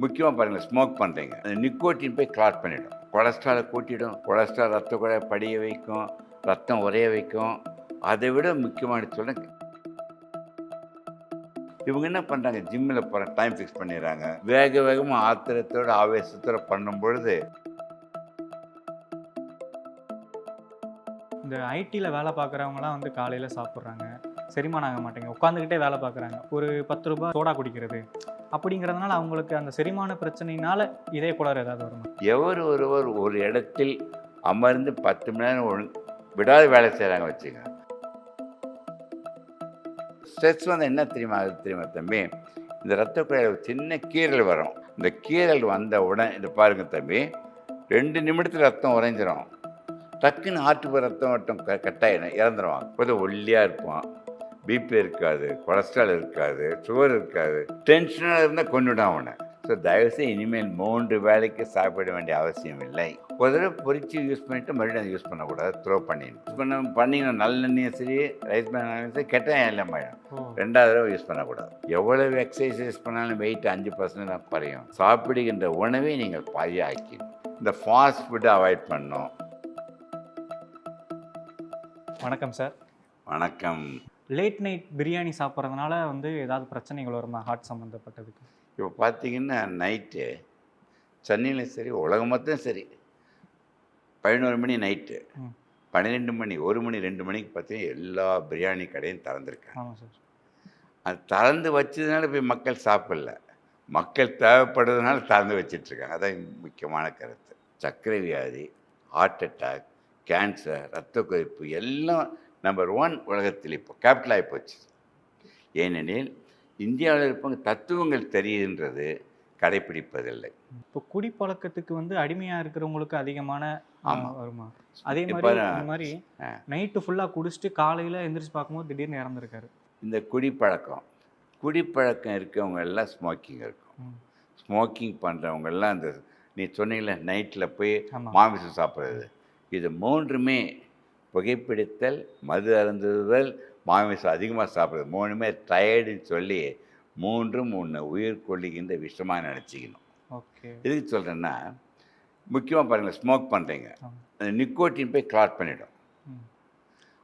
முக்கியமாக பாருங்கள், ஸ்மோக் பண்ணுறீங்க, அந்த நிக்கோட்டின் போய் கிளாட் பண்ணிடும், கொலஸ்ட்ராலை கூட்டிடும், கொலஸ்ட்ரால் ரத்த குழாயை படிய வைக்கும், ரத்தம் உறைய வைக்கும். அதை விட முக்கியமான சொல்கிறேன், இவங்க என்ன பண்ணுறாங்க, ஜிம்மில் போகிற டைம் ஃபிக்ஸ் பண்ணிடுறாங்க, வேக வேகமாக ஆத்திரத்தோட ஆவேசத்தோட பண்ணும் பொழுது. இந்த ஐடியில் வேலை பார்க்குறவங்களாம் வந்து காலையில் சாப்பிட்றாங்க, செரிமானம் ஆக மாட்டேங்க, உட்காந்துக்கிட்டே வேலை பார்க்குறாங்க, ஒரு 10 ரூபாய் சோடா குடிக்கிறது அப்படிங்கிறதுனால அவங்களுக்கு அந்த செரிமான பிரச்சனையினால இதய கோளாறு ஏதாவது வருமா? எவர் ஒருவர் ஒரு இடத்தில் அமர்ந்து 10 மணி நேரம் விடாத வேலை செய்கிறாங்க வச்சுங்க, ஸ்ட்ரெஸ் வந்து என்ன தெரியுமா, அது தெரியுமா தம்பி, இந்த ரத்த குழாயில் சின்ன கீறல் வரும், இந்த கீறல் வந்த உடனே இது பாருங்க தம்பி, 2 நிமிடத்தில் ரத்தம் உறைஞ்சிரும், டக்குன்னு ஆட்டுக்கு ரத்தம் ஓட்டம் கட்டாயிடும், இறந்துருவான். கொஞ்சம் ஒல்லியாக இருப்பான், பிபி இருக்காது, கொலஸ்ட்ரால் இருக்காது, சுகர் இருக்காது, டென்ஷனாக இருந்தால் கொண்டுடும் அவனை. ஸோ தயவுசெய்து இனிமேல் 3 வேளைக்கு சாப்பிட வேண்டிய அவசியம் இல்லை. ஒரு தடவை பொரிச்சு யூஸ் பண்ணிவிட்டு மறுபடியும் அதை யூஸ் பண்ணக்கூடாது, த்ரோ பண்ணிடணும். பண்ணிங்கன்னா நல்லெண்ணெயும் சரி, ரைஸ் பேன் சரி, கெட்ட எல்லாம் ஆகிடும். 2வது தடவை யூஸ் பண்ணக்கூடாது. எவ்வளவு எக்ஸசைஸ் பண்ணாலும் வெயிட் 5% தான் குறையும். சாப்பிடுகின்ற உணவை நீங்கள் பாதியாக்கணும். இந்த ஃபாஸ்ட் ஃபுட்டை அவாய்ட் பண்ணணும். வணக்கம் சார். வணக்கம். லேட் நைட் பிரியாணி சாப்பிட்றதுனால வந்து ஏதாவது பிரச்சனைகள் வருமா ஹார்ட் சம்மந்தப்பட்டதுக்கு? இப்போ பார்த்தீங்கன்னா நைட்டு சென்னையிலும் சரி, உலகம் மொத்தம் சரி, 11 மணி நைட்டு, 12 மணி, 1 மணி, 2 மணிக்கு பார்த்தீங்கன்னா எல்லா பிரியாணி கடையும் திறந்துருக்காங்க. ஆமாம் சார். அது திறந்து வச்சதுனால போய் மக்கள் சாப்பிடல, மக்கள் தேவைப்படுறதுனால திறந்து வச்சிட்ருக்காங்க. அதான் முக்கியமான கருத்து. சர்க்கரை வியாதி, ஹார்ட் அட்டாக், கேன்சர், இரத்த கொதிப்பு எல்லாம் நம்பர் 1 உலகத்தில் இப்போ கேபிட்டல் ஆகி போச்சு. ஏனெனில் இந்தியாவில் இருப்பவங்க தத்துவங்கள் தெரியுன்றது கடைப்பிடிப்பதில்லை. இப்போ குடிப்பழக்கத்துக்கு வந்து அடிமையாக இருக்கிறவங்களுக்கு அதிகமான வருமா? அதே இப்போ மாதிரி இந்த மாதிரி நைட்டு ஃபுல்லாக குடிச்சிட்டு காலையில் எந்திரிச்சு பார்க்கும்போது திடீர்னு இறந்துருக்காரு. இந்த குடிப்பழக்கம் இருக்கவங்க எல்லாம் ஸ்மோக்கிங் இருக்கும். ஸ்மோக்கிங் பண்ணுறவங்கெல்லாம் இந்த நீ சொன்னீங்களே நைட்டில் போய் மாமிசம் சாப்பிட்றது, இது 3மே புகைப்பிடித்தல், மது அருந்துதல், மாமிசம் அதிகமாக சாப்பிட்றது, 3மே டயர்டுன்னு சொல்லி 3ம் உன்னை உயிர் கொள்ளுகின்ற விஷயமாக நினச்சிக்கணும். ஓகே. எதுக்கு சொல்கிறேன்னா, முக்கியமாக பாருங்கள், ஸ்மோக் பண்ணுறீங்க, அந்த நிக்கோட்டின் போய் கிளாட் பண்ணிடும்.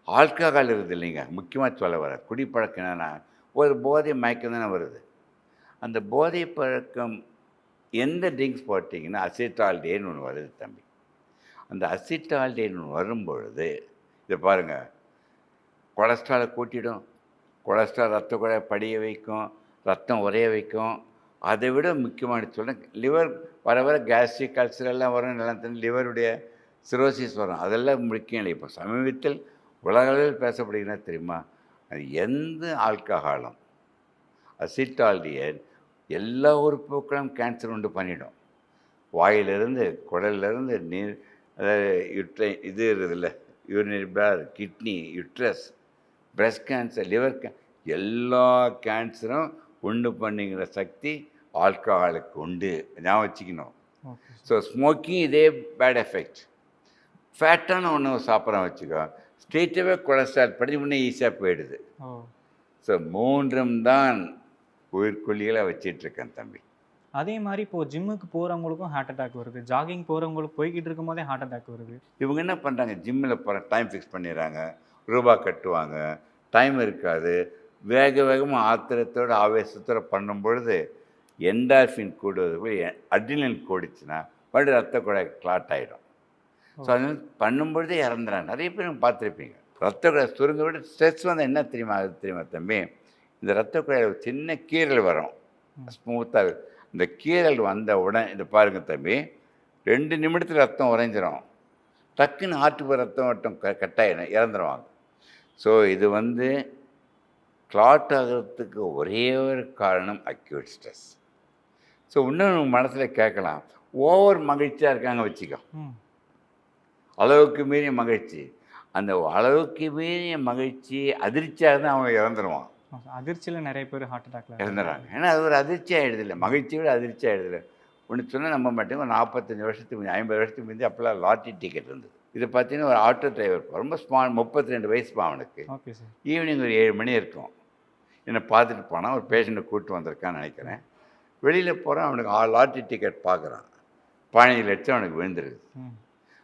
ஆல்கஹால் இருக்குது இல்லைங்க, முக்கியமாக சொல்ல வர குடிப்பழக்கம் என்னென்னா ஒரு போதை மயக்கம் தானே வருது. அந்த போதை பழக்கம் எந்த ட்ரிங்க்ஸ் போட்டிங்கன்னா அசிட்டால்டேன்னு ஒன்று வருது தம்பி. அந்த அசிட்டால்டேன்னு ஒன்று வரும்பொழுது இதை பாருங்கள், கொலஸ்ட்ராலை கூட்டிடும், கொலஸ்ட்ரால் ரத்த குழாயை படிய வைக்கும், ரத்தம் உறைய வைக்கும். அதை விட முக்கியமான சொல்கிறேன், லிவர் வர வர கேஸ்ட்ரிக் அல்சர் எல்லாம் வரும், நல்லா தெரியும், லிவருடைய சிரோசிஸ் வரும், அதெல்லாம் முக்கியம் இல்லை. இப்போ சமீபத்தில் உலகளவில் பேசப்படுகிறதா தெரியுமா, அது எந்த ஆல்கஹாலும் அசிட்டால்டியன் எல்லா உறுப்புகளும் கேன்சர் உண்டு பண்ணிடும். வாயிலிருந்து, குடலிருந்து, நீர், அதாவது இது இருக்குதுல்ல, urinary bladder, kidney, uterus, breast cancer, liver எல்லா கேன்சரும் உண்டு பண்ணிக்கிற சக்தி ஆல்கஹாலுக்கு உண்டு, ஞாபகம் வச்சுக்கணும். ஸோ ஸ்மோக்கிங் இதே பேட் எஃபெக்ட். ஃபேட்டான ஒன்று சாப்பிட்றோம் வச்சுக்கோ, ஸ்ட்ரெயிட்டாகவே கொலஸ்ட்ரால் படி இன்னும் ஈஸியாக போயிடுது. ஸோ 3ம் தான் உயிர்கொல்லிகளை வச்சிட்ருக்கேன் தம்பி. அதே மாதிரி இப்போது ஜிம்முக்கு போகிறவங்களுக்கும் ஹார்ட் அட்டாக் வருது, ஜாகிங் போகிறவங்களுக்கு போய்கிட்டு இருக்கும் போதே ஹார்ட் அட்டாக் வருது. இவங்க என்ன பண்ணுறாங்க, ஜிம்மில் போகிற டைம் ஃபிக்ஸ் பண்ணிடுறாங்க, ரூபா கட்டுவாங்க, டைம் இருக்காது, வேக வேகமாக ஆத்திரத்தோடு ஆவேசத்தோடு பண்ணும் பொழுது என்டார்ஃபின் கூடுவது போய் அட்ரினலின் கூடிச்சுன்னா மறுபடியும் ரத்த குழாய் கிளாட் ஆகிடும். ஸோ அதனால் பண்ணும்பொழுதே இறந்துறாங்க. நிறைய பேர் பார்த்துருப்பீங்க, ரத்த குழாய் சுருங்க விட ஸ்ட்ரெஸ் வந்து என்ன தெரியுமா, அது தெரியுமா தம்பி, இந்த ரத்த குழாயில் சின்ன கீறல் வரும், ஸ்மூத்தாக, இந்த கீறல் வந்த உடனே இது பாருங்க தம்பி, 2 நிமிடத்தில் ரத்தம் உறைஞ்சிரும், டக்குன்னு ஆட்டுக்கு ரத்தம் ஓட்டம் கட்டாயிடும், இறந்துருவாங்க. ஸோ இது வந்து கிளாட் ஆகிறதுக்கு ஒரே ஒரு காரணம் அக்யூட் ஸ்ட்ரெஸ். ஸோ இன்னொன்று மனசில் கேட்கலாம், ஓவர் மகிழ்ச்சியாக இருக்காங்க வச்சுக்கோ, அளவுக்கு மீறிய மகிழ்ச்சி, அந்த அளவுக்கு மீறிய மகிழ்ச்சி அதிர்ச்சியாக தான் அவன் இறந்துருவான். அதிர்ச்சியில் நிறைய பேர் ஹார்ட் அட்டாக்ல இறந்துடுறாங்க. ஏன்னா அது ஒரு அதிர்ச்சி ஆகிடுது இல்லை, மகிழ்ச்சியை விட அதிர்ச்சி ஆகிடுது. ஒன்று சொன்னால் நம்ப மாட்டேங்க, ஒரு 45 வருஷத்துக்கு முந்தி, 50 வருஷத்துக்கு முந்தி அப்போல்லாம் லாட்ரி டிக்கெட் இருந்தது. இது பார்த்தீங்கன்னா ஒரு ஆட்டோ டிரைவர், ரொம்ப ஸ்மால், 32 வயசுப்பா அவனுக்கு. Okay sir. ஈவினிங் ஒரு 7 மணி இருக்கும், என்னை பார்த்துட்டு போனால் ஒரு பேஷண்ட்டை கூப்பிட்டு வந்திருக்கான்னு நினைக்கிறேன். வெளியில் போகிறான், அவனுக்கு லாட்ரி டிக்கெட் பார்க்குறான், 15 லட்சம் அவனுக்கு விழுந்துருது.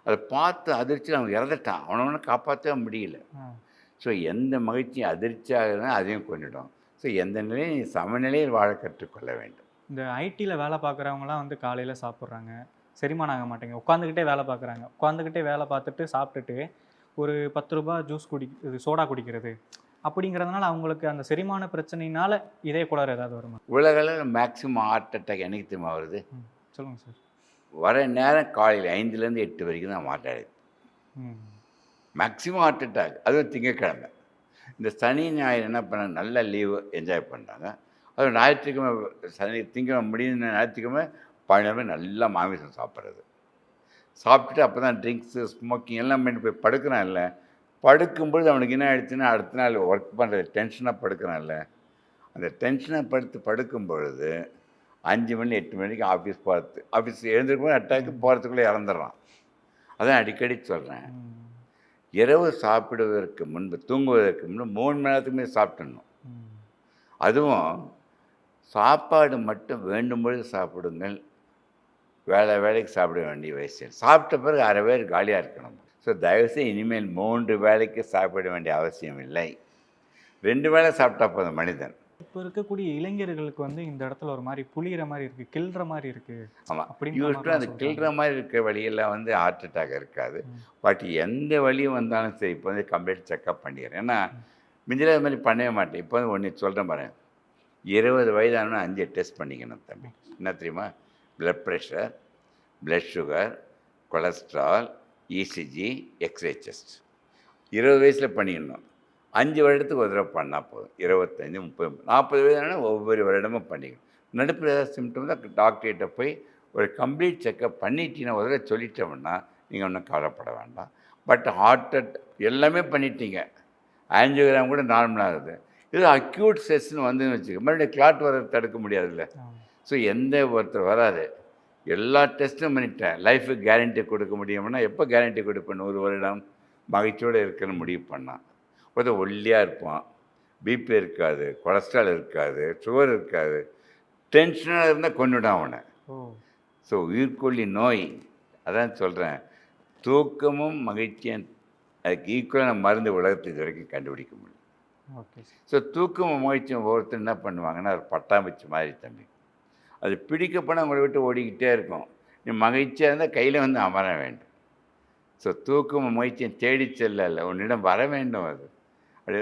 அதை பார்த்து அதிர்ச்சியில் அவன் இறந்துட்டான், அவனை காப்பாற்றவே முடியல. ஸோ எந்த மகிழ்ச்சியும் அதிர்ச்சியாகுதுன்னா அதையும் கொண்டுடும். ஸோ எந்த நிலையும் நீ சமநிலையில் வாழ கற்றுக்கொள்ள வேண்டும். இந்த ஐடியில் வேலை பார்க்குறவங்களாம் வந்து காலையில் சாப்பிட்றாங்க, செரிமானம் ஆக மாட்டேங்க, உட்காந்துக்கிட்டே வேலை பார்க்குறாங்க. உட்காந்துக்கிட்டே வேலை பார்த்துட்டு சாப்பிட்டுட்டு ஒரு 10 ரூபா ஜூஸ் சோடா குடிக்கிறது அப்படிங்கிறதுனால அவங்களுக்கு அந்த செரிமான பிரச்சனையினால இதய கோளாறு ஏதாவது வருமா? உலகளவில் மேக்ஸிமம் ஹார்ட் அட்டாக் என்னைக்கு தெரியுமா வருது? சொல்லுங்கள் சார். வர நேரம் காலையில் 5லேருந்து 8 வரைக்கும் தான் heart attack. Maximum heart attack, அதுவும் திங்கக்கிழமை. இந்த சனி ஞாயிறு என்ன பண்ணாங்க, நல்ல லீவு என்ஜாய் பண்ணுறாங்க. அதுவும் ஞாயிற்றுக்கிழமை திங்கக்கிழமை முடியுது, ஞாயிற்றுக்கிழமை 12 நல்லா மாமிசம் சாப்பிட்றது. சாப்பிட்டுட்டு அப்போ தான் ட்ரிங்க்ஸு ஸ்மோக்கிங் எல்லாம் பண்ணி போய் படுக்கிறான்ல. படுக்கும்பொழுது அவனுக்கு என்ன ஆயிடுச்சுன்னா, அடுத்த நாள் ஒர்க் பண்ணுறது டென்ஷனாக படுக்கிறான்ல, அந்த டென்ஷனாக படுக்கும் பொழுது 5 மணி 8 மணிக்கு ஆஃபீஸ் எழுந்திருக்கும்போது அட்டாக்கு போகிறதுக்குள்ளே இறந்துடுறான். அதான் அடிக்கடி சொல்கிறேன், இரவு சாப்பிடுவதற்கு முன்பு தூங்குவதற்கு முன்பு 3 மணி நேரத்துக்குமே சாப்பிட்டுடணும். அதுவும் சாப்பாடு மட்டும் வேண்டும்பொழுது சாப்பிடுங்கள், வேலைக்கு சாப்பிட வேண்டிய வயசு. சாப்பிட்ட பிறகு அரை பேர் காலியாக இருக்கணும். ஸோ தயவுசெய்து இனிமேல் 3 வேளைக்கு சாப்பிட வேண்டிய அவசியம் இல்லை. 2 வேளை சாப்பிட்டா போதும் மனிதன். இப்போ இருக்கக்கூடிய இளைஞர்களுக்கு வந்து இந்த இடத்துல ஒரு மாதிரி புளிகிற மாதிரி இருக்குது, கிள்ற மாதிரி இருக்குது. ஆமாம், யூஸ்வலாக அந்த கிள்ற மாதிரி இருக்கிற வழியெல்லாம் வந்து ஹார்ட் அட்டாக் இருக்காது. பட் எந்த வழியும் வந்தாலும் சரி, இப்போ வந்து கம்ப்ளீட் செக்அப் பண்ணிடுறேன். ஏன்னா மிஞ்சில் அது மாதிரி பண்ணவே மாட்டேன். இப்போ வந்து ஒன்று சொல்கிறேன் பாருங்கள், 20 வயதானா 5 டெஸ்ட் பண்ணிக்கணும் தம்பி. என்ன தெரியுமா? Blood pressure, blood sugar, cholesterol, ECG, X-ray chest. 20 வயசில் பண்ணிக்கணும். 5 வருடத்துக்கு ஒரு தடவை பண்ணால் போதும். 25, 30, 40 வயதானா ஒவ்வொரு வருடமும் பண்ணிக்கணும். நடுப்பில் ஏதாவது சிம்டம் தான் டாக்டர்கிட்ட போய் ஒரு கம்ப்ளீட் செக்கப் பண்ணிட்டீங்கன்னா ஒரு தடவை சொல்லிட்டோம்னா நீங்கள் ஒன்றும் கவலைப்பட வேண்டாம். பட் ஹார்ட் எல்லாமே பண்ணிட்டீங்க, ஆஞ்சியோகிராம் கூட நார்மலாகுது, இது அக்யூட் செஸ்ன்னு வந்துன்னு வச்சுக்க, மறுபடியும் கிளாட் வர தடுக்க முடியாதுல்ல. ஸோ எந்த ஒருத்தர் வராது, எல்லா டெஸ்ட்டும் பண்ணிட்டேன், லைஃபுக்கு கேரண்டி கொடுக்க முடியும்னா எப்போ கேரண்டி கொடுப்பேன்? 100 வருடம் மகிழ்ச்சியோடு இருக்குன்னு முடிவு பண்ணான். ஒருத்தர் ஒல்லியாக இருப்பான், பிபி இருக்காது, கொலஸ்ட்ரால் இருக்காது, சுகர் இருக்காது, டென்ஷனாக இருந்தால் கொண்டுடான் அவனை. ஸோ உயிர்கொல்லி நோய். அதான் சொல்கிறேன், தூக்கமும் மகிழ்ச்சியும் அதுக்கு ஈக்குவலான மருந்து உலகத்துக்கு இது வரைக்கும் கண்டுபிடிக்க முடியும். ஸோ தூக்கமும் மகிழ்ச்சியும் ஒவ்வொருத்தர் என்ன பண்ணுவாங்கன்னா, ஒரு பட்டாம்பூச்சி மாதிரி தம்பி, அது பிடிக்கப்போனால் உங்களை விட்டு ஓடிக்கிட்டே இருக்கும். நீ மகிழ்ச்சியாக இருந்தால் கையில் வந்து அமர வேண்டும். ஸோ தூக்கமும் மகிழ்ச்சியும் தேடி செல்ல உன்னிடம் வர வேண்டும். அது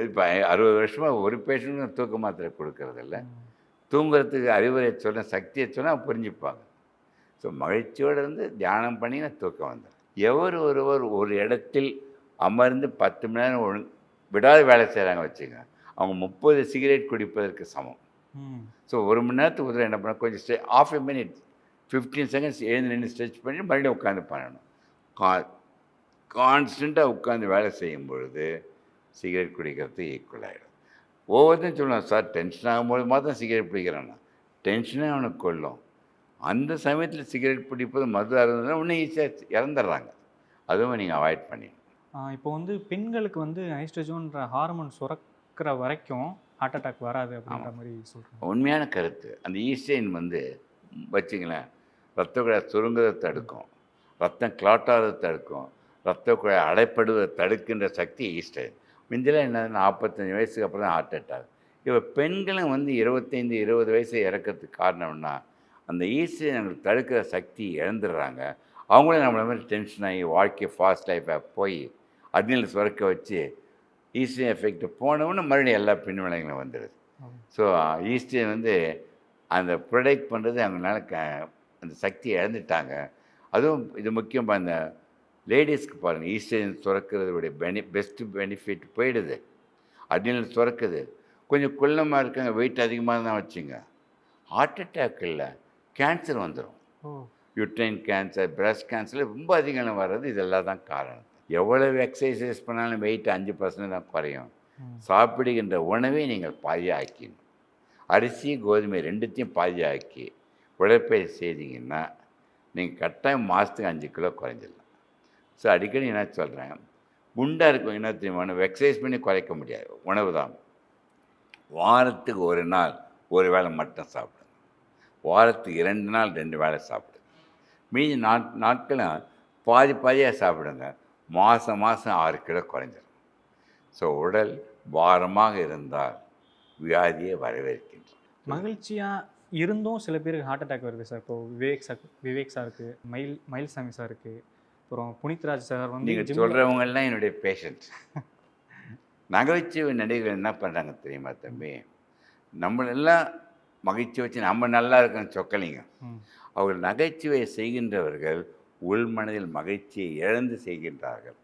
இப்போ 60 வருஷமாக ஒரு பேஷண்ட்டும் தூக்க மாத்திரை கொடுக்கறதில்ல. தூங்குறதுக்கு அறிவுரை சொன்ன சக்தியை சொன்னால் புரிஞ்சுப்பாங்க. ஸோ மகிழ்ச்சியோடு இருந்து தியானம் பண்ணினா தூக்கம் வந்துடும். ஒருவர் ஒரு இடத்தில் அமர்ந்து 10 மணி நேரம் விடாத வேலை செய்கிறாங்க வச்சுங்க, அவங்க 30 சிகரெட் குடிப்பதற்கு சமம். ஸோ 1 மணி நேரத்துக்கு உதவி என்ன பண்ண, கொஞ்சம் ½ minute 15 செகண்ட்ஸ் எழுந்து நின்று ஸ்ட்ரெச் பண்ணி மறுபடியும் உட்காந்து பண்ணணும். கான்ஸ்டண்ட்டாக உட்காந்து வேலை செய்யும் பொழுது சிகரெட் குடிக்கிறது ஈக்குவல் ஆகிடும். ஒவ்வொருத்தையும் சொல்லலாம், சார் டென்ஷன் ஆகும்போது மாத்திரம் சிகரெட் பிடிக்கிறேன்னா, டென்ஷனே அவனுக்கு கொள்ளும். அந்த சமயத்தில் சிகரெட் பிடிப்பது மது அருந்தா இன்னும் ஈஸியாக இறந்துடுறாங்க. அதுவும் நீங்கள் அவாய்ட் பண்ணிடணும். இப்போ வந்து பெண்களுக்கு வந்து ஐஸ்ட்ரோஜன்ற ஹார்மோன் சுரக்கிற வரைக்கும் ஹார்ட் அட்டாக் வராது அப்படின்ற மாதிரி சொல்கிறேன். உண்மையான கருத்து. அந்த ஈஸ்ட்ரோஜன் வந்து வச்சிங்களேன், ரத்த குழாய் சுருங்குறதை தடுக்கும், ரத்தம் கிளாட்டாகிறதை தடுக்கும், ரத்த குழாய் அடைப்படுவதை தடுக்கின்ற சக்தி ஈஸ்ட்ரோஜன். மிஞ்சில் என்ன 45 வயசுக்கு அப்புறம் தான் ஹார்ட் அட்டாக். இப்போ பெண்களும் வந்து 25, 20 வயசு இறக்கிறதுக்கு காரணம்னா அந்த ஈஸ்ட்ரோஜன் தடுக்கிற சக்தி இழந்துடுறாங்க. அவங்களும் நம்மளை மாதிரி டென்ஷன் ஆகி வாழ்க்கை ஃபாஸ்ட் லைஃபாக போய் அதில் சுரக்க வச்சு ஈஸ்ட்ரோஜன் எஃபெக்ட் போனவுன்னு மறுபடியும் எல்லா பெண் விளைவுகளும் வந்துடுது. ஸோ ஈஸ்ட்ரோஜன் வந்து அந்த ப்ரொடெக்ட் பண்ணுறது அவங்களால அந்த சக்தியை இழந்துட்டாங்க. அதுவும் இது முக்கியமாக அந்த லேடிஸ்க்கு பாருங்கள், ஈஸ்ட்ரோஜன் சுரக்கிறதுடைய பெஸ்ட்டு பெனிஃபிட் போயிடுது. அதில் சுரக்குது, கொஞ்சம் குள்ளமாக இருக்காங்க, வெயிட் அதிகமாக தான் வச்சுங்க, ஹார்ட் அட்டாக் இல்லை கேன்சர் வந்துடும். யூட்ரைன் கேன்சர், பிரஸ்ட் கேன்சர் ரொம்ப அதிகம் வர்றது இதெல்லாம் தான் காரணம். எவ்வளவு எக்ஸசைஸ் பண்ணாலும் வெயிட் 5% தான் குறையும். சாப்பிடுகின்ற உணவை நீங்கள் பாதியாக்கணும். அரிசி கோதுமை ரெண்டுத்தையும் பாதியாக்கி உடற்பயிற்சி செய்தீங்கன்னா நீங்கள் கட்டாயம் மாதத்துக்கு 5 கிலோ குறைஞ்சிடலாம். ஸோ அடிக்கடி என்ன சொல்கிறேன், குண்டாக இருக்கும் என்ன தெரியுமா, எக்ஸசைஸ் பண்ணி குறைக்க முடியாது, உணவு தான். வாரத்துக்கு 1 நாள் ஒரு வேளை மட்டும் சாப்பிடுங்க. வாரத்துக்கு 2 நாள் 2 வேளை சாப்பிடுங்க. மீதி நாட்களும் பாதி பாதியாக சாப்பிடுங்க. மாதம் 6 கிலோ குறைஞ்சிரும். ஸோ உடல் பாரமாக இருந்தால் வியாதியை வரவேற்கின்றோம். மகிழ்ச்சியா இருந்தும் சில பேருக்கு ஹார்ட் அட்டாக் வருது சார். இப்போ விவேக் சாருக்கு, மயில்சாமி சாருக்கு, அப்புறம் புனித்ராஜ் சார் வந்து நீங்கள் சொல்கிறவங்கெல்லாம் என்னுடைய பேஷண்ட். நகைச்சுவை நடிகர்கள் என்ன பண்ணுறாங்க தெரியுமா தம்பி? நம்மளெல்லாம் மகிழ்ச்சி வச்சு நம்ம நல்லா இருக்கணும் சொக்கலிங்க. அவர்கள் நகைச்சுவை செய்கின்றவர்கள் உள்மனதில் மகிழ்ச்சியை இழந்து செய்கின்றார்கள்.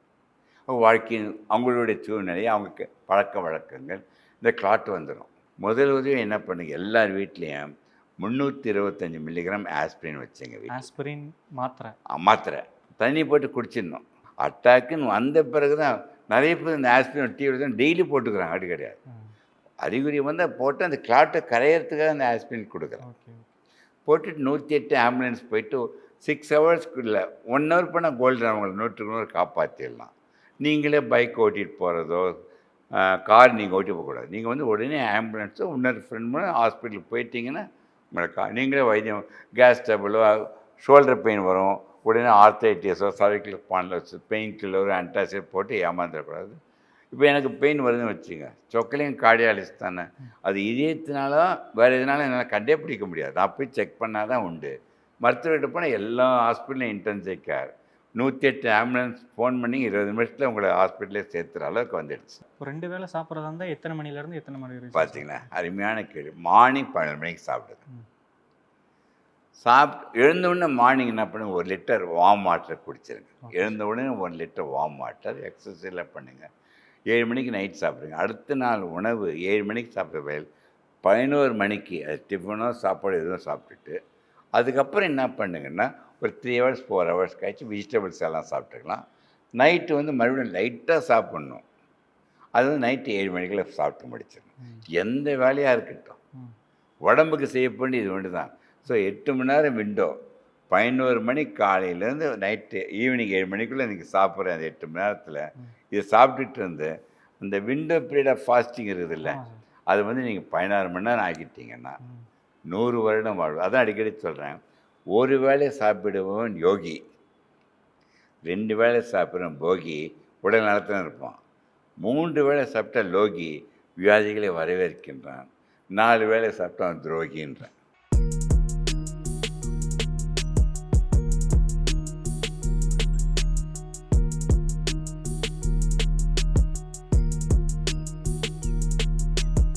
வாழ்க்கையின் அவங்களுடைய சூழ்நிலை, அவங்க பழக்க வழக்கங்கள், இந்த கிளாட் வந்துடும். முதல் உதவி என்ன பண்ணுங்க, எல்லார் வீட்லேயும் 325 மில்லிகிராம் ஆஸ்பிரின் வச்சுங்க. ஆஸ்பிரின் மாத்திரை மாத்திரை தண்ணி போட்டு குடிச்சிடணும். அட்டாக்குன்னு வந்த பிறகு தான் நிறைய பேர் இந்த ஆஸ்பிரின் டீ தான் டெய்லி போட்டுக்கிறாங்க. அப்படி கிடையாது. அறிகுறி வந்தால் போட்டு அந்த கிளாட்டை கரையிறதுக்காக அந்த ஆஸ்பிரின் கொடுக்குறேன். போட்டுட்டு 108 ஆம்புலன்ஸ் போயிட்டு 6 ஹவர்ஸ்க்குள்ள 1 ஹவர் போனால் கோல்டன் அவங்களை 100க்கு 100 காப்பாற்றிடலாம். நீங்களே பைக் ஓட்டிகிட்டு போகிறதோ கார் நீங்கள் ஓட்டி போகக்கூடாது. நீங்கள் வந்து உடனே ஆம்புலன்ஸோ இன்னொரு ஃப்ரெண்ட் மூலம் ஹாஸ்பிட்டலுக்கு போயிட்டீங்கன்னா உங்களை நீங்களே வைத்தியம், கேஸ் ட்ரபிளோ, ஷோல்டர் பெயின் வரும், உடனே ஆர்த்தைட்டிஸோ சர்விக்கல் ஸ்பாண்டிலோசிஸ் பெயின் கில்லரோ ஆன்டாசிட் போட்டு ஏமாந்துடக்கூடாது. இப்போ எனக்கு பெயின் வருதுன்னு வச்சுங்க, சொக்கலையும் கார்டியாலிஸ்ட் தானே, அது இதயத்தினால வேறு எதுனாலும் என்னால் கண்டே பிடிக்க முடியாது. நான் போய் செக் பண்ணால் தான் உண்டு. மருத்துவர்கிட்ட போனால் எல்லா ஹாஸ்பிட்டலும் இன்டென்சிவ் கேர், 108 ஆம்புலன்ஸ் ஃபோன் பண்ணி 20 நிமிஷத்தில் உங்களை ஹாஸ்பிட்டலே சேர்த்துற அளவுக்கு வந்துடுச்சு. ஒரு 2 வேளை சாப்பிட்றதா இருந்தால் எத்தனை மணிலேருந்து எத்தனை மணி வரைக்கும் பார்த்தீங்களா? அருமையான கேள்வி. மார்னிங் 12 மணிக்கு சாப்பிடுங்க. எழுந்தவுடனே மார்னிங் என்ன பண்ணுங்க, 1 லிட்டர் வார்ம் வாட்டர் குடிச்சிருங்க. எழுந்த உடனே 1 லிட்டர் வார்ம் வாட்டர், எக்ஸசைஸ்லாம் பண்ணுங்கள். 7 மணிக்கு நைட் சாப்பிடுங்க. அடுத்த நாள் உணவு 7 மணிக்கு சாப்பிட்ற வயல் 11 மணிக்கு அது டிஃபனோ சாப்பாடு எதுவும் சாப்பிட்டுட்டு அதுக்கப்புறம் என்ன பண்ணுங்கன்னா ஒரு 3 ஹவர்ஸ் 4 ஹவர்ஸ் கழிச்சு வெஜிடபிள்ஸ் எல்லாம் சாப்பிட்டுக்கலாம். நைட்டு வந்து மறுபடியும் லைட்டாக சாப்பிட்ணும். அது வந்து நைட்டு 7 மணிக்குள்ள சாப்பிட்டு முடிச்சிடணும். எந்த வேலையாக இருக்கட்டும், உடம்புக்கு செய்யப்போண்டி இது ஒன்று தான். ஸோ 8 மணி நேரம் விண்டோ, 11 மணி காலையிலேருந்து நைட்டு ஈவினிங் 7 மணிக்குள்ளே நீங்கள் சாப்பிட்ற அந்த 8 மணி நேரத்தில் இதை சாப்பிட்டுட்டு இருந்து அந்த விண்டோ பீரியட் ஆஃப் ஃபாஸ்டிங் இருக்குது இல்லை, அது வந்து நீங்கள் 16 மணி நேரம் ஆக்கிட்டீங்கன்னா 100 வருடம் வாழ்வு. அதான் அடிக்கடி சொல்கிறேன், ஒரு வேளை சாப்பிடுபவன் யோகி, 2 வேளை சாப்பிட்றவன் போகி, உடல் நலத்தில் இருப்பான். 3 வேளை சாப்பிட்டா லோகி, வியாதிகளை வரவேற்கின்றான். 4 வேளை சாப்பிட்டா அவன் துரோகின்றான்.